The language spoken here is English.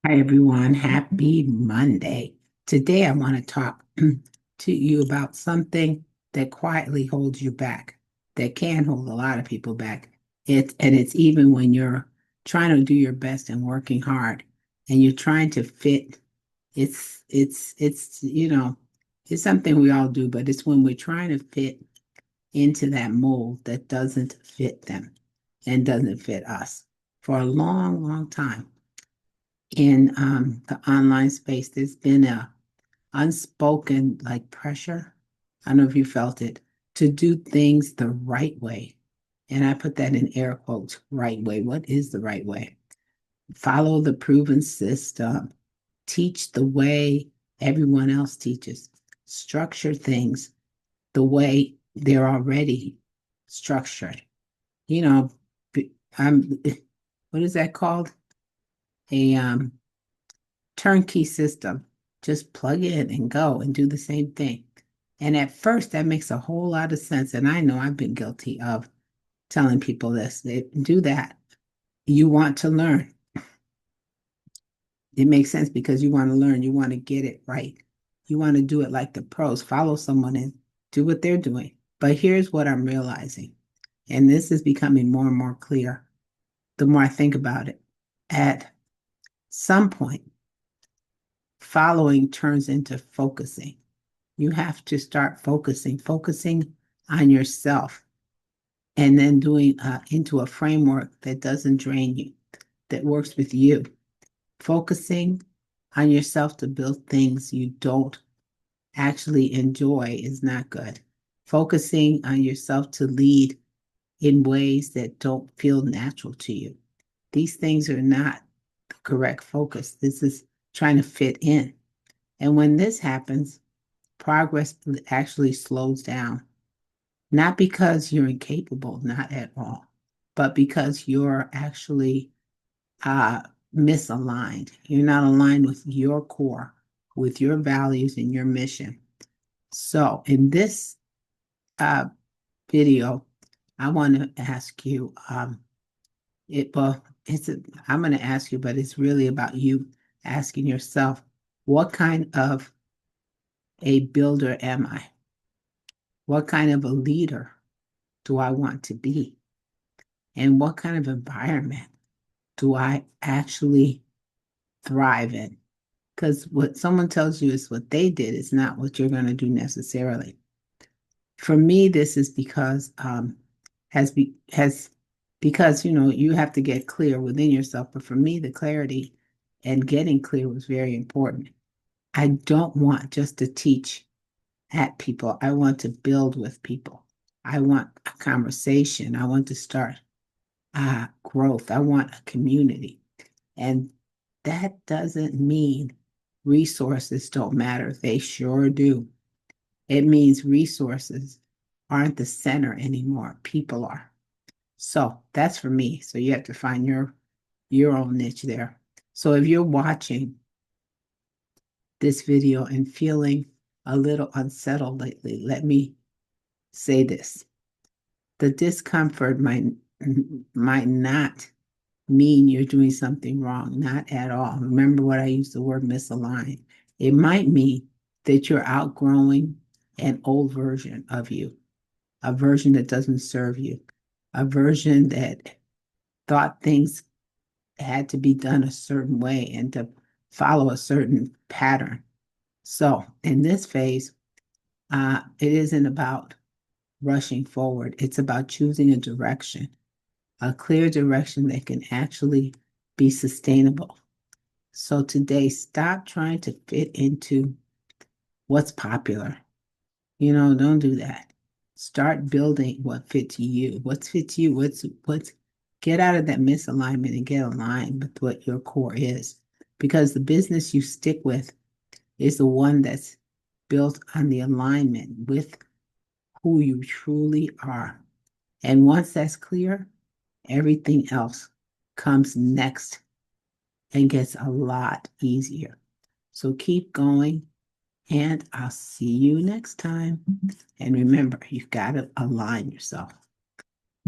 Hi, everyone. Happy Monday. Today, I want to talk to you about something that quietly holds you back, that can hold a lot of people back. It's even when you're trying to do your best and working hard and you're trying to fit. It's something we all do, but it's when we're trying to fit into that mold that doesn't fit them and doesn't fit us. For a long, long time in the online space, there's been a unspoken like pressure. I don't know if you felt it to do things the right way. And I put that in air quotes, right way. What is the right way? Follow the proven system, teach the way everyone else teaches, structure things the way they're already structured. You know, I'm, what is that called? A turnkey system. Just plug in and go and do the same thing. And at first, that makes a whole lot of sense. And I know I've been guilty of telling people this. They do that. You want to learn. It makes sense because you want to learn. You want to get it right. You want to do it like the pros. Follow someone and do what they're doing. But here's what I'm realizing. And this is becoming more and more clear the more I think about it. At some point, following turns into focusing. You have to start focusing on yourself, and then doing into a framework that doesn't drain you, that works with you. Focusing on yourself to build things you don't actually enjoy is not good. Focusing on yourself to lead in ways that don't feel natural to you. These things are not the correct focus. This is trying to fit in. And when this happens, progress actually slows down. Not because you're incapable, not at all, but because you're actually uh, misaligned. You're not aligned with your core, with your values and your mission. So, in this uh, video, I want to ask you. I'm going to ask you, but it's really about you asking yourself, what kind of a builder am I? What kind of a leader do I want to be? And what kind of environment do I actually thrive in? Because what someone tells you is what they did is not what you're going to do necessarily. For me, this is because has because you have to get clear within yourself. But for me, the clarity and getting clear was very important. I don't want just to teach at people. I want to build with people. I want a conversation. I want to start growth. I want a community. And that doesn't mean resources don't matter. They sure do. It means resources aren't the center anymore. People are. So that's for me. So you have to find your own niche there. So if you're watching this video and feeling a little unsettled lately, let me say this. The discomfort might not mean you're doing something wrong, not at all. Remember what I used the word misaligned. It might mean that you're outgrowing an old version of you, a version that doesn't serve you, a version that thought things had to be done a certain way and to follow a certain pattern. So in this phase, it isn't about rushing forward. It's about choosing a clear direction that can actually be sustainable. So today, stop trying to fit into what's popular. Don't do that. Start building what fits you. What's fits you? What's get out of that misalignment and get aligned with what your core is. Because the business you stick with is the one that's built on the alignment with who you truly are. And once that's clear, everything else comes next and gets a lot easier. So keep going, and I'll see you next time. And remember, you've got to align yourself.